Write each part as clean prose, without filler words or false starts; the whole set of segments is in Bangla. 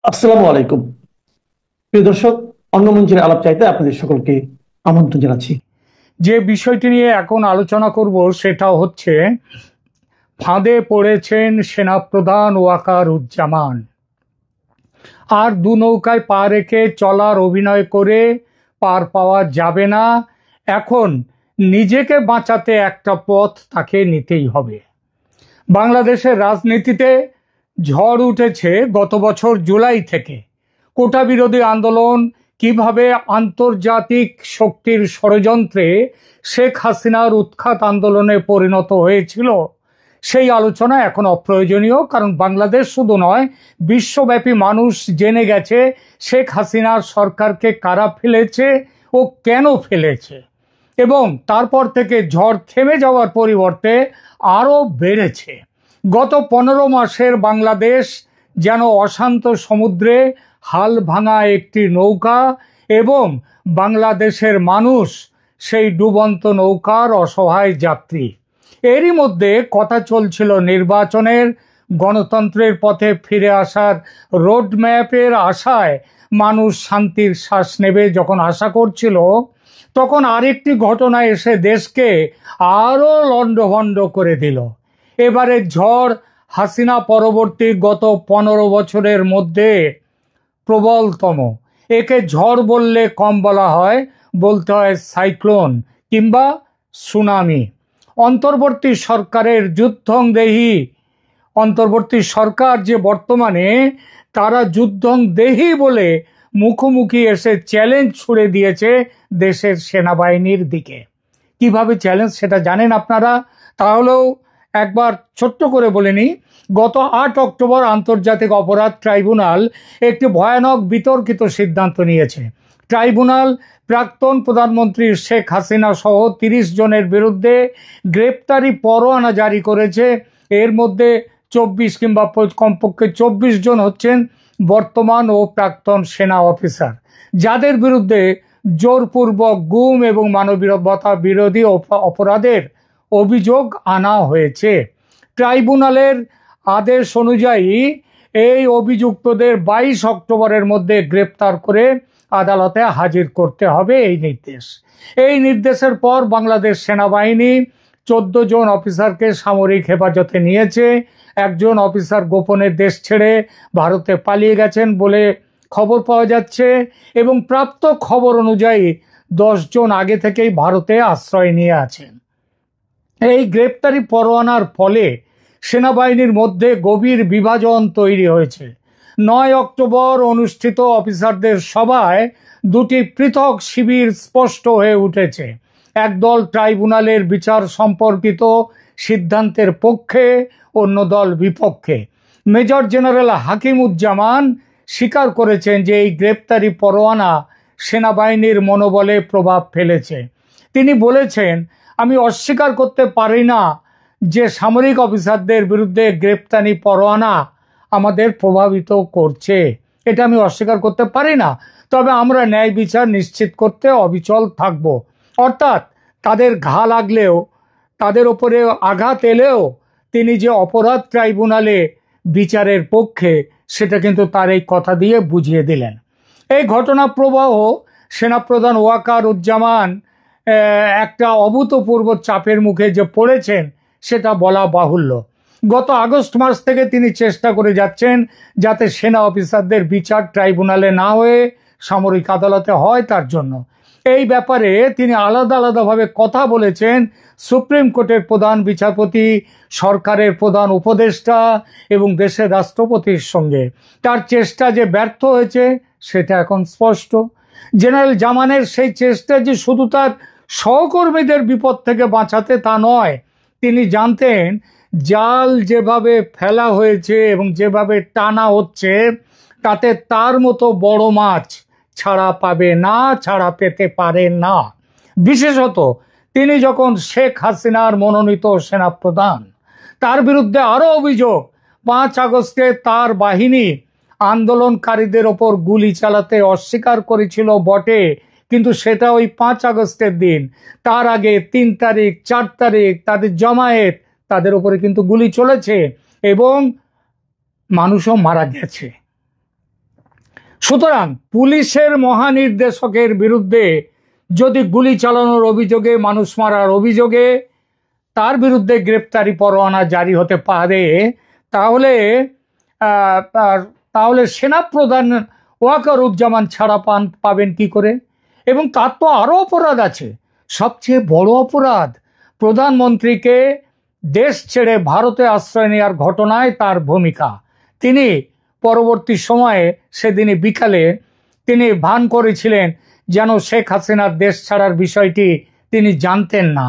আসসালামু আলাইকুম। প্রিয় দর্শক, অন্য মঞ্চের আলাপ চাইতে আপনাদের সকলকে আমন্ত্রণ জানাচ্ছি। যে বিষয়টি নিয়ে এখন আলোচনা করব সেটা হচ্ছে ফাঁদে পড়েছেন সেনাপ্রধান ওয়াকারুজ্জামান। আর দু নৌকায় পা রেখে চলার অভিনয় করে পার পাওয়া যাবে না। এখন নিজেকে বাঁচাতে একটা পথ তাকে নিতেই হবে। বাংলাদেশের রাজনীতিতে ঝড় উঠেছে গত বছর জুলাই থেকে। কোটা বিরোধী আন্দোলন কিভাবে আন্তর্জাতিক শক্তির ষড়যন্ত্রে শেখ হাসিনার উৎখাত আন্দোলনে পরিণত হয়েছিল, সেই আলোচনা এখন অপ্রয়োজনীয়। কারণ বাংলাদেশ শুধু নয়, বিশ্বব্যাপী মানুষ জেনে গেছে শেখ হাসিনার সরকারকে কারা ফেলেছে ও কেন ফেলেছে, এবং তারপর থেকে ঝড় থেমে যাওয়ার পরিবর্তে আরও বেড়েছে। গত 15 মাসের বাংলাদেশ যেন অশান্ত সমুদ্রে হাল ভাঙা একটি নৌকা, এবং বাংলাদেশের মানুষ সেই ডুবন্ত নৌকার অসহায় যাত্রী। এরই মধ্যে কথা চলছিল নির্বাচনের, গণতন্ত্রের পথে ফিরে আসার রোডম্যাপের আশায় মানুষ শান্তির শ্বাস নেবে যখন আশা করছিল, তখন আরেকটি ঘটনা এসে দেশকে আরও লণ্ডভণ্ড করে দিল। এবারে ঝড় হাসিনা পরবর্তী গত 15 বছরের মধ্যে প্রবলতম। একে ঝড় বললে কম বলা হয়, বলতে হয় সাইক্লোন কিংবা সুনামি। অন্তর্বর্তী সরকারের অন্তর্বর্তী সরকার যে বর্তমানে, তারা যুদ্ধংদেহী বলে মুখোমুখি এসে চ্যালেঞ্জ ছুড়ে দিয়েছে দেশের সেনাবাহিনীর দিকে। কিভাবে চ্যালেঞ্জ সেটা জানেন আপনারা? তাহলেও একবার ছোট্ট করে বলে নিই। গত 8 অক্টোবর আন্তর্জাতিক অপরাধ ট্রাইব্যুনাল একটি ভয়ানক বিতর্কিত সিদ্ধান্ত নিয়েছে। ট্রাইব্যুনাল প্রাক্তন প্রধানমন্ত্রী শেখ হাসিনা সহ 30 জনের বিরুদ্ধে গ্রেপ্তারি পরোয়ানা জারি করেছে। এর মধ্যে 24 কিংবা কমপক্ষে 24 জন হচ্ছেন বর্তমান ও প্রাক্তন সেনা অফিসার, যাদের বিরুদ্ধে জোরপূর্বক গুম এবং মানবতা বিরোধী অপরাধের অভিযোগ আনা হয়েছে। ট্রাইব্যুনালের আদেশ অনুযায়ী এই অভিযুক্তদের 22 অক্টোবরের মধ্যে গ্রেপ্তার করে আদালতে হাজির করতে হবে এই নির্দেশের পর বাংলাদেশ সেনাবাহিনী 14 জন অফিসারকে সামরিক হেফাজতে নিয়েছে। একজন অফিসার গোপনে দেশ ছেড়ে ভারতে পালিয়ে গেছেন বলে খবর পাওয়া যাচ্ছে, এবং প্রাপ্ত খবর অনুযায়ী 10 জন আগে থেকেই ভারতে আশ্রয় নিয়ে আছেন। এই গ্রেপ্তারি পরোয়ানার ফলে সেনাবাহিনীর মধ্যে গভীর বিভাজন তৈরি হয়েছে। 9 অক্টোবর অনুষ্ঠিত অফিসারদের সভায় দুটি পৃথক শিবির স্পষ্ট হয়ে উঠেছে। একদল ট্রাইব্যুনালের বিচার সম্পর্কিত সিদ্ধান্তের পক্ষে, অন্য দল বিপক্ষে। মেজর জেনারেল হাকিমুজ্জামান স্বীকার করেছেন যে এই গ্রেপ্তারি পরোয়ানা সেনাবাহিনীর মনোবলে প্রভাব ফেলেছে। তিনি বলেছেন, আমি অস্বীকার করতে পারি না যে সামরিক অফিসারদের বিরুদ্ধে গ্রেপ্তারি পরোয়ানা আমাদের প্রভাবিত করছে, এটা আমি অস্বীকার করতে পারি না। তবে আমরা ন্যায় বিচার নিশ্চিত করতে অবিচল থাকব। অর্থাৎ তাদের ঘা লাগলেও, তাদের ওপরে আঘাত এলেও তিনি যে অপরাধ ট্রাইব্যুনালে বিচারের পক্ষে, সেটা কিন্তু তার এই কথা দিয়ে বুঝিয়ে দিলেন। এই ঘটনা প্রবাহ সেনাপ্রধান ওয়াকারুজ্জামান একটা অভূতপূর্ব চাপের মুখে যে পড়েছেন সেটা বলা বাহুল্য। গত আগস্ট মাস থেকে তিনি চেষ্টা করে যাচ্ছেন যাতে সেনা অফিসারদের বিচার ট্রাইব্যুনালে না হয়ে সামরিক আদালতে হয়। তার জন্য এই ব্যাপারে তিনি আলাদাভাবে কথা বলেছেন সুপ্রিম কোর্টের প্রধান বিচারপতি, সরকারের প্রধান উপদেষ্টা এবং দেশের রাষ্ট্রপতির সঙ্গে। তার চেষ্টা যে ব্যর্থ হয়েছে সেটা এখন স্পষ্ট। জেনারেল জামানের সেই চেষ্টা যে শুধু তার সহকর্মীদের বিপদ থেকে বাঁচাতে তা নয়, তিনি জানতেন জাল যেভাবে ফেলা হয়েছে এবং যেভাবে টানা হচ্ছে, তাতে তার মতো বড় মাছ ছাড়া পাবে না, ছাড়া পেতে পারে না। বিশেষত তিনি যখন শেখ হাসিনার মনোনীত সেনাপ্রধান, তার বিরুদ্ধে আরো অভিযোগ 5 আগস্টে তার বাহিনী আন্দোলনকারীদের ওপর গুলি চালাতে অস্বীকার করেছিল বটে, কিন্তু সেটা ওই 5 আগস্টের দিন। তার আগে 3 তারিখ 4 তারিখ তাদের জমায়েত, তাদের উপরে কিন্তু গুলি চলেছে এবং মানুষও মারা গেছে। সুতরাং পুলিশের মহানির্দেশকের বিরুদ্ধে যদি গুলি চালানোর অভিযোগে, মানুষ মারার অভিযোগে তার বিরুদ্ধে গ্রেপ্তারি পরোয়ানা জারি হতে পারে, তাহলে তাহলে সেনাপ্রধান ওয়াকারুজ্জামান ছাড়া পাবেন কি করে? এবং তার তো আরো অপরাধ আছে। সবচেয়ে বড় অপরাধ, প্রধানমন্ত্রীকে দেশ ছেড়ে ভারতে আশ্রয় নেওয়ার ঘটনায় তার ভূমিকা। তিনি পরবর্তী সময়ে সেদিনই বিকালে তিনি ভান করেছিলেন যেন শেখ হাসিনার দেশ ছাড়ার বিষয়টি তিনি জানতেন না।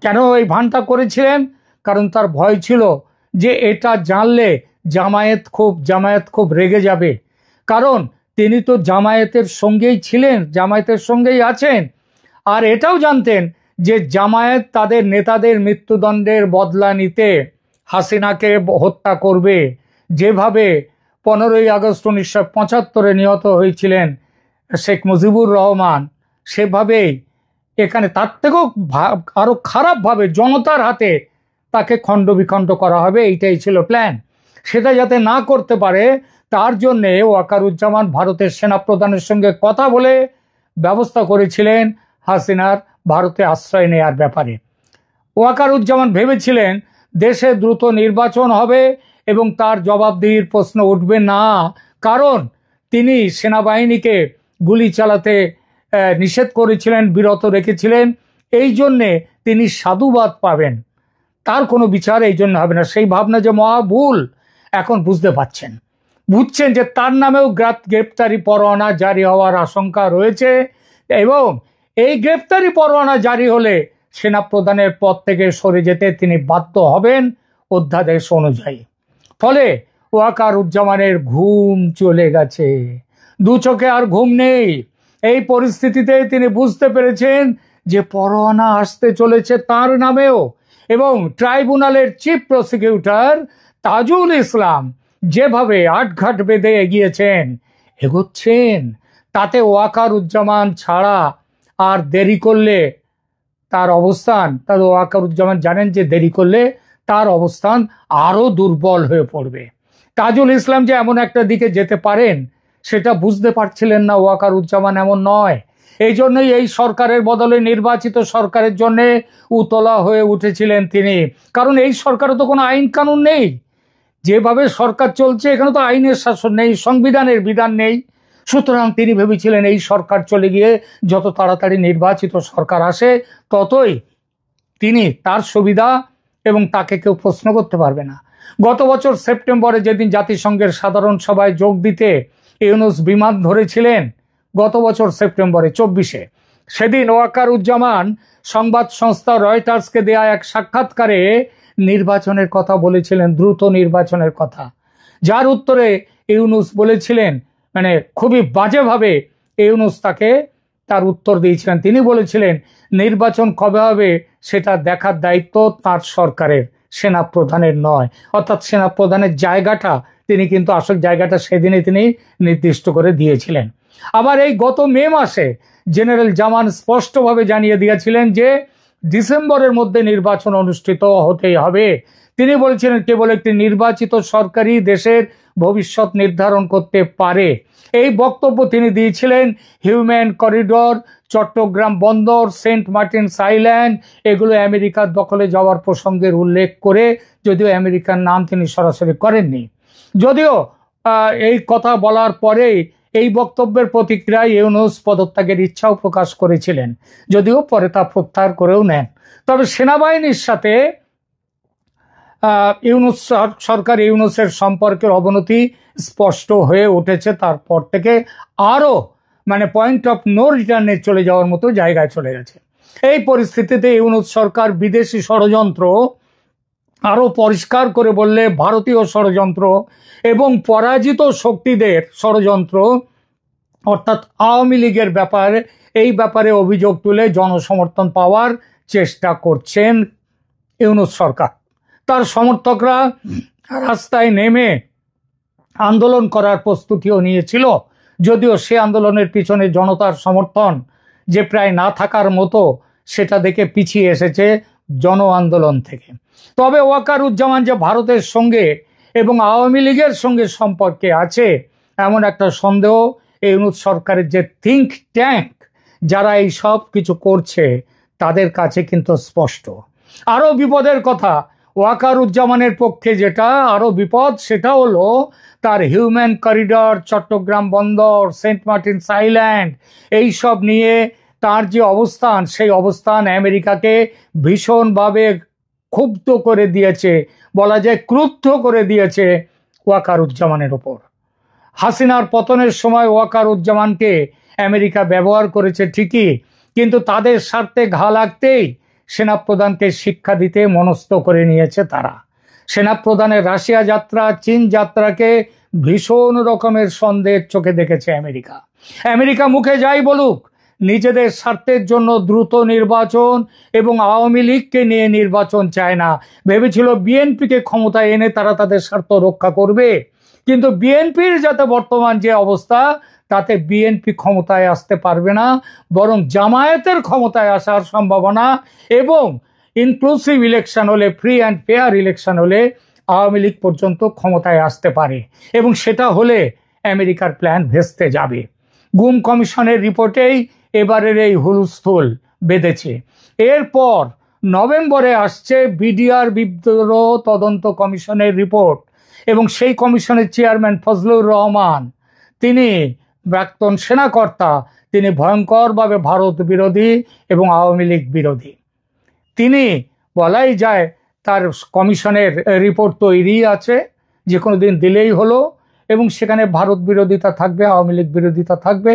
কেন এই ভানটা করেছিলেন? কারণ তার ভয় ছিল যে এটা জানলে জামায়াত খুব রেগে যাবে। কারণ তিনি তো জামায়াতের সঙ্গেই ছিলেন, জামায়াতের সঙ্গেই আছেন। আর এটাও জানতেন যে জামায়াত তাদের নেতাদের মৃত্যুদণ্ডের বদলা নিতে হাসিনাকে হত্যা করবে। যেভাবে 15ই আগস্ট 1975 নিহত হয়েছিলেন শেখ মুজিবুর রহমান, সেভাবেই এখানে তার থেকেও আরো খারাপভাবে জনতার হাতে তাকে খণ্ড বিখণ্ড করা হবে। এইটাই ছিল প্ল্যান। সেটা যাতে না করতে পারে তার জন্যে ওয়াকারুজ্জামান ভারতের সেনাপ্রধানের সঙ্গে কথা বলে ব্যবস্থা করেছিলেন হাসিনার ভারতে আশ্রয় নেয়ার ব্যাপারে। ওয়াকারুজ্জামান ভেবেছিলেন দেশে দ্রুত নির্বাচন হবে এবং তার জবাবদিহির প্রশ্ন উঠবে না, কারণ তিনি সেনাবাহিনীকে গুলি চালাতে নিষেধ করেছিলেন, বিরত রেখেছিলেন। এই জন্যে তিনি সাধুবাদ পাবেন, তার কোনো বিচার এই জন্য হবে না। সেই ভাবনা যে মহা ভুল এখন বুঝছেন যে তার নামেও গ্রেপ্তারি পরোয়ানা জারি হওয়ার আশঙ্কা রয়েছে, এবং এই গ্রেপ্তারি পরোয়ানা জারি হলে সেনাপ্রধানের পদ থেকে সরে যেতে তিনি বাধ্য হবেন অধ্যাদেশ অনুযায়ী। ফলে ওয়াকারুজ্জামানের ঘুম চলে গেছে, দু চোখে আর ঘুম নেই। এই পরিস্থিতিতে তিনি বুঝতে পেরেছেন যে পরোয়ানা আসতে চলেছে তার নামেও, এবং ট্রাইব্যুনালের চিফ প্রসিকিউটর তাজুল ইসলাম যেভাবে আটঘাট বেঁধে এগোচ্ছেন, তাতে ওয়াকারুজ্জামান ছাড়া আর দেরি করলে ওয়াকারুজ্জামান জানেন যে দেরি করলে তার অবস্থান আরো দুর্বল হয়ে পড়বে। তাজুল ইসলাম যে এমন একটা দিকে যেতে পারেন সেটা বুঝতে পারছিলেন না ওয়াকারুজ্জামান, এমন নয়। এই জন্যই এই সরকারের বদলে নির্বাচিত সরকারের জন্য উতলা হয়ে উঠেছিলেন তিনি। কারণ এই সরকারে তো কোনো আইন কানুন নেই, যেভাবে সরকার চলছে এখানে তো আইনের শাসন নেই, সংবিধানের বিধান নেই। সুতরাং তিনি ভেবেছিলেন এই সরকার চলে গিয়ে যত তাড়াতাড়ি নির্বাচিত সরকার আসে ততই তিনি তার সুবিধা, এবং তাকে কেউ প্রশ্ন করতে পারবে না। গত বছর সেপ্টেম্বরে যেদিন জাতিসংঘের সাধারণ সভায় যোগ দিতে ইউনূস বিমান ধরেছিলেন, গত বছর সেপ্টেম্বরে 24-এ, সেদিন ওয়াকারুজ্জামান সংবাদ সংস্থা রয়টার্সকে দেয়া এক সাক্ষাৎকারে নির্বাচনের কথা বলেছিলেন, দ্রুত নির্বাচনের কথা, যার উত্তরে ইউনূস বলেছিলেন, মানে খুবই বাজেভাবে ইউনূস তার উত্তর দিয়েছিলেন। তিনি বলেছিলেন নির্বাচন কবে হবে সেটা দেখার দায়িত্ব তার সরকারের, সেনাপ্রধানের নয়। অর্থাৎ সেনাপ্রধানের জায়গাটা তিনি কিন্তু আসল জায়গাটা সেদিনে তিনি নির্দিষ্ট করে দিয়েছিলেন। আবার এই গত মে মাসে জেনারেল জামান স্পষ্টভাবে জানিয়ে দিয়েছিলেন যে ডিসেম্বরের মধ্যে নির্বাচন অনুষ্ঠিত হতেই হবে। তিনি বলেছিলেন কেবল একটি নির্বাচিত সরকারই দেশের ভবিষ্যৎ নির্ধারণ করতে পারে। এই বক্তব্য তিনি দিয়েছিলেন হিউম্যান করিডোর, চট্টগ্রাম বন্দর, সেন্ট মার্টিনস আইল্যান্ড এগুলো আমেরিকার দখলে যাওয়ার প্রসঙ্গের উল্লেখ করে, যদিও আমেরিকার নাম তিনি সরাসরি করেননি। যদিও এই কথা বলার পরেই এই বক্তব্যের প্রতিক্রিয়ায় ইউনূস পদত্যাগের ইচ্ছাও প্রকাশ করেছিলেন, যদিও পরে তা প্রত্যাহার করেও নেন। তবে সেনাবাহিনীর সাথে ইউনূসের সম্পর্কের অবনতি স্পষ্ট হয়ে উঠেছে। তারপর থেকে আরো পয়েন্ট অফ নো রিটার্নে চলে যাওয়ার মতো জায়গায় চলে গেছে। এই পরিস্থিতিতে ইউনূস সরকার বিদেশি ষড়যন্ত্র, আরো পরিষ্কার করে বললে ভারতীয় ষড়যন্ত্র এবং পরাজিত শক্তিদের ষড়যন্ত্র, অর্থাৎ আওয়ামী লীগের ব্যাপারে অভিযোগ তুলে জনসমর্থন পাওয়ার চেষ্টা করছেন ইউনূস সরকার। তার সমর্থকরা রাস্তায় নেমে আন্দোলন করার প্রস্তুতিও নিয়েছিল, যদিও সে আন্দোলনের পিছনে জনতার সমর্থন যে প্রায় না থাকার মতো, সেটা দেখে পিছিয়ে এসেছে জন আন্দোলন থেকে। তবে ওয়াকারুজ্জামান যে ভারতের সঙ্গে এবং আওয়ামী লীগের সঙ্গে সম্পর্কে আছে এমন একটা সন্দেহ ইউনূস সরকারের যে থিঙ্ক ট্যাঙ্ক যারা এই সব কিছু করছে তাদের কাছে কিন্তু স্পষ্ট। আরো বিপদের কথা, ওয়াকারুজ্জামানের পক্ষে যেটা আরো বিপদ সেটা হলো তার হিউম্যান করিডর, চট্টগ্রাম বন্দর, সেন্ট মার্টিনস আইল্যান্ড, এই সব নিয়ে তার যে অবস্থান, সেই অবস্থান আমেরিকাকে ভীষণভাবে ক্ষুব্ধ করে দিয়েছে, বলা যায় ক্রুদ্ধ করে দিয়েছে ওয়াকারুজ্জামানের ওপর। হাসিনার পতনের সময় ওয়াকারুজ্জামানকে আমেরিকা ব্যবহার করেছে ঠিকই, কিন্তু তাদের স্বার্থে ঘা লাগতেই সেনাপ্রধানকে শিক্ষা দিতে মনস্থ করে নিয়েছে তারা। সেনাপ্রধানের রাশিয়া যাত্রা, চীন যাত্রাকে ভীষণ রকমের সন্দেহের চোখে দেখেছে আমেরিকা। আমেরিকা মুখে যাই বলুক, নিজেদের স্বার্থের জন্য দ্রুত নির্বাচন এবং আওয়ামী লীগকে নিয়ে নির্বাচন চায় না। ভেবেছিল বিএনপিকে ক্ষমতায় এনে তারা তাদের স্বার্থ রক্ষা করবে, কিন্তু বিএনপির যাতে বর্তমান যে অবস্থা, তাতে বিএনপি ক্ষমতায় আসতে পারবে না, বরং জামায়াতের ক্ষমতায় আসার সম্ভাবনা এবং ইনক্লুসিভ ইলেকশন হলে, ফ্রি অ্যান্ড ফেয়ার ইলেকশন হলে আওয়ামী লীগ পর্যন্ত ক্ষমতায় আসতে পারে, এবং সেটা হলে আমেরিকার প্ল্যান ভেস্তে যাবে। গুম কমিশনের রিপোর্টেই এবারের এই হুলস্থুল বেঁধেছে। এরপর নভেম্বরে আসছে বিডিআর বিদ্রোহ তদন্ত কমিশনের রিপোর্ট, এবং সেই কমিশনের চেয়ারম্যান ফজলুর রহমান, তিনি প্রাক্তন সেনাকর্তা, তিনি ভয়ঙ্করভাবে ভারত বিরোধী এবং আওয়ামী লীগ বিরোধী। তিনি বলাই যায় তার কমিশনের রিপোর্ট তৈরি আছে, যে কোনো দিন দিলেই হলো, এবং সেখানে ভারত বিরোধিতা থাকবে, আওয়ামী লীগ বিরোধিতা থাকবে।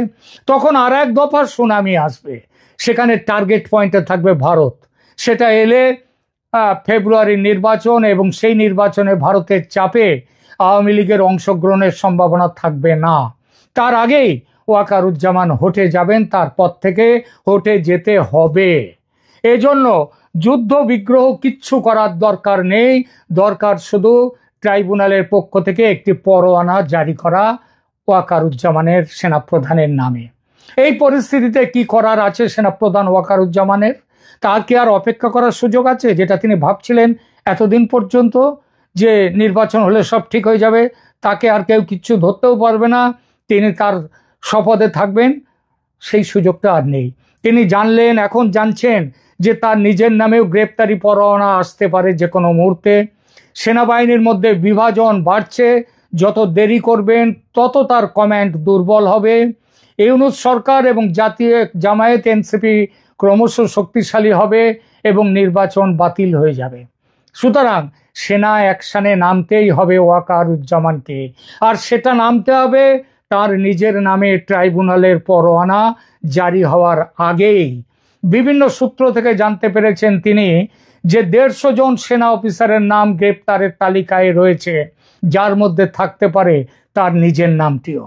তখন আর এক দফার সুনামি আসবে, সেখানে টার্গেট পয়েন্টে থাকবে ভারত। সেটা এলে ফেব্রুয়ারির নির্বাচন, এবং সেই নির্বাচনে ভারতের চাপে আওয়ামী লীগের অংশগ্রহণের সম্ভাবনা থাকবে না। তার আগেই ওয়াকারুজ্জামান হটে যাবেন, তার পদ থেকে হটে যেতে হবে। এজন্য যুদ্ধ বিগ্রহ কিচ্ছু করার দরকার নেই, দরকার শুধু ট্রাইব্যুনালের পক্ষ থেকে একটি পরোয়ানা জারি করা ওয়াকারুজ্জামানের, সেনাপ্রধানের নামে। এই পরিস্থিতিতে কি করার আছে সেনাপ্রধান ওয়াকারুজ্জামানের? তার কি আর অপেক্ষা করার সুযোগ আছে, যেটা তিনি ভাবছিলেন এতদিন পর্যন্ত, যে নির্বাচন হলে সব ঠিক হয়ে যাবে, তাকে আর কেউ কিচ্ছু ধরতেও পারবে না, তিনি তার শপথে থাকবেন? সেই সুযোগটা আর নেই। তিনি জানলেন, এখন জানছেন যে তার নিজের নামেও গ্রেপ্তারি পরোয়ানা আসতে পারে যে কোনো মুহূর্তে। সেনাবাহিনীর মধ্যে বিভাজন বাড়ছে, যত দেরি করবেন তত তার কমান্ড দুর্বল হবে। ইউনূস সরকার এবং জাতীয় জামায়াত এনসিপি ক্রমশ শক্তিশালী হবে এবং নির্বাচন বাতিল হয়ে যাবে। সুতরাং সেনা অ্যাকশনে নামতেই হবে ওয়াকারুজ্জামানকে, আর সেটা নামতে হবে তার নিজের নামে ট্রাইব্যুনালের পরোয়ানা জারি হওয়ার আগেই। বিভিন্ন সূত্র থেকে জানতে পেরেছেন তিনি যে 150 জন সেনা অফিসারের নাম গ্রেপ্তারের তালিকায় রয়েছে, যার মধ্যে থাকতে পারে তার নিজের নামটিও।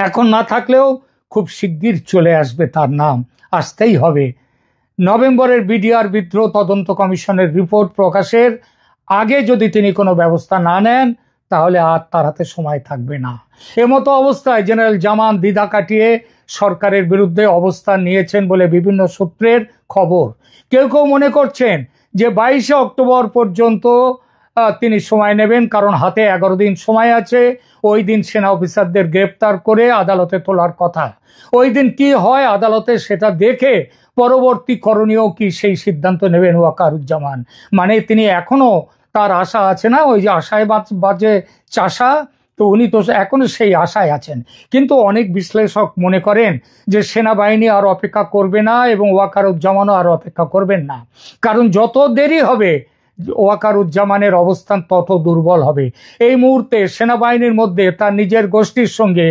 এখন না থাকলেও খুব শিগগির চলে আসবে, তার নাম আসতেই হবে। নভেম্বরের বিডিআর বিদ্রোহ তদন্ত কমিশনের রিপোর্ট প্রকাশের আগে যদি তিনি কোনো ব্যবস্থা না নেন, তাহলে আর তার হাতে সময় থাকবে না। এমতো অবস্থায় জেনারেল জামান দ্বিধা কাটিয়ে সরকারের বিরুদ্ধে অবস্থান নিয়েছেন বলে বিভিন্ন সূত্রের খবর। কেউ কেউ মনে করছেন যে 22শে অক্টোবর পর্যন্ত তিনি সময় নেবেন, কারণ হাতে 11 দিন সময় আছে। ওই দিন সেনা অফিসারদের গ্রেপ্তার করে আদালতে তোলার কথা। ওই দিন কি হয় আদালতে, সেটা দেখে পরবর্তী করণীয় কি সেই সিদ্ধান্ত নেবেন ওয়াকারুজ্জামান। মানে তিনি এখনো তার আশা আছে না, ওই যে আশায় বাজে চাষা, তো উনি তো এখনো সেই আশায় আছেন। কিন্তু অনেক বিশ্লেষক মনে করেন যে সেনাবাহিনী আর অপেক্ষা করবে না এবং ওয়াকারুজ্জামানও আর অপেক্ষা করবেন না, কারণ যত দেরি হবে ওয়াকারুজ্জামানের অবস্থান তত দুর্বল হবে। এই মুহূর্তে সেনাবাহিনীর মধ্যে তার নিজের গোষ্ঠীর সঙ্গে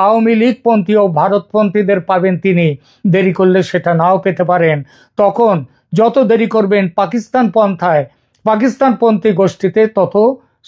আওয়ামী লীগপন্থী ও ভারতপন্থীদের পাবেন তিনি, দেরি করলে সেটা নাও পেতে পারেন। তখন যত দেরি করবেন পাকিস্তানপন্থী গোষ্ঠীতে, তত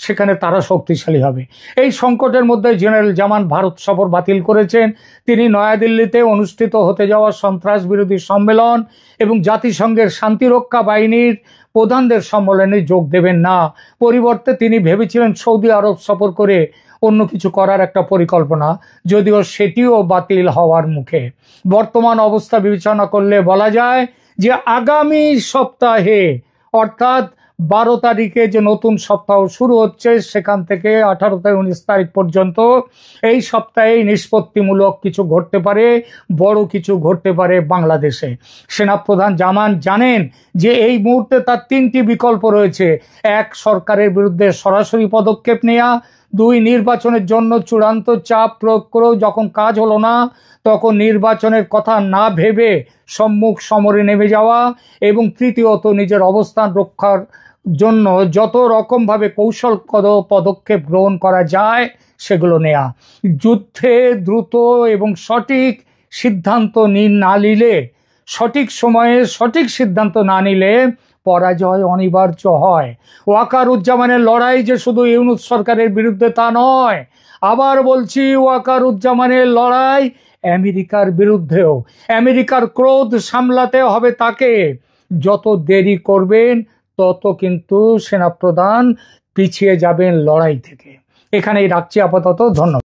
সেখানে তারা শক্তিশালী হবে। এই সংকটের মধ্যে জেনারেল জামান ভারত সফর বাতিল করেছেন। তিনি নয়াদিল্লিতে অনুষ্ঠিত হতে যাওয়া সন্ত্রাস বিরোধী সম্মেলন এবং জাতিসংঘের শান্তিরক্ষা বাহিনীর প্রধানদের সম্মেলনে যোগ দেবেন না। পরিবর্তে তিনি ভেবেছিলেন সৌদি আরব সফর করে অন্য কিছু করার একটা পরিকল্পনা, যদিও সেটিও বাতিল হওয়ার মুখে। বর্তমান অবস্থা বিবেচনা করলে বলা যায় যে আগামী সপ্তাহে, অর্থাৎ 12 তারিখে যে নতুন সপ্তাহ শুরু হচ্ছে সেখান থেকে 18 থেকে 19 তারিখ পর্যন্ত এই সপ্তাহে নিষ্পত্তিমূলক কিছু ঘটতে পারে, বড় কিছু ঘটতে পারে বাংলাদেশে। সেনাপ্রধান জানেন যে এই মুহূর্তে তার 3টি বিকল্প রয়েছে। 1, সরকারের বিরুদ্ধে সরাসরি পদক্ষেপ নেওয়া। 2, নির্বাচনের জন্য চূড়ান্ত চাপ প্রয়োগ করেও যখন কাজ হলো না তখন নির্বাচনের কথা না ভেবে সম্মুখ সমরে নেমে যাওয়া। এবং তৃতীয়ত, নিজের অবস্থান রক্ষার জন্য যত রকম ভাবে কৌশলগত পদক্ষেপ গ্রহণ করা যায় সেগুলো নেয়া। যুদ্ধে দ্রুত এবং সঠিক সিদ্ধান্ত না নিলে, সঠিক সময়ে সঠিক সিদ্ধান্ত না নিলে পরাজয় অনিবার্য হয়। ওয়াকারুজ্জামানের লড়াই যে শুধু ইউনূস সরকারের বিরুদ্ধে তা নয়, আবার বলছি, ওয়াকারুজ্জামানের লড়াই আমেরিকার বিরুদ্ধেও। আমেরিকার ক্রোধ সামলাতে হবে তাকে। যত দেরি করবেন তত কিন্তু সেনাপ্রধান পিছিয়ে যাবেন লড়াই থেকে। এখানেই রাখছি আপাতত। ধন্যবাদ।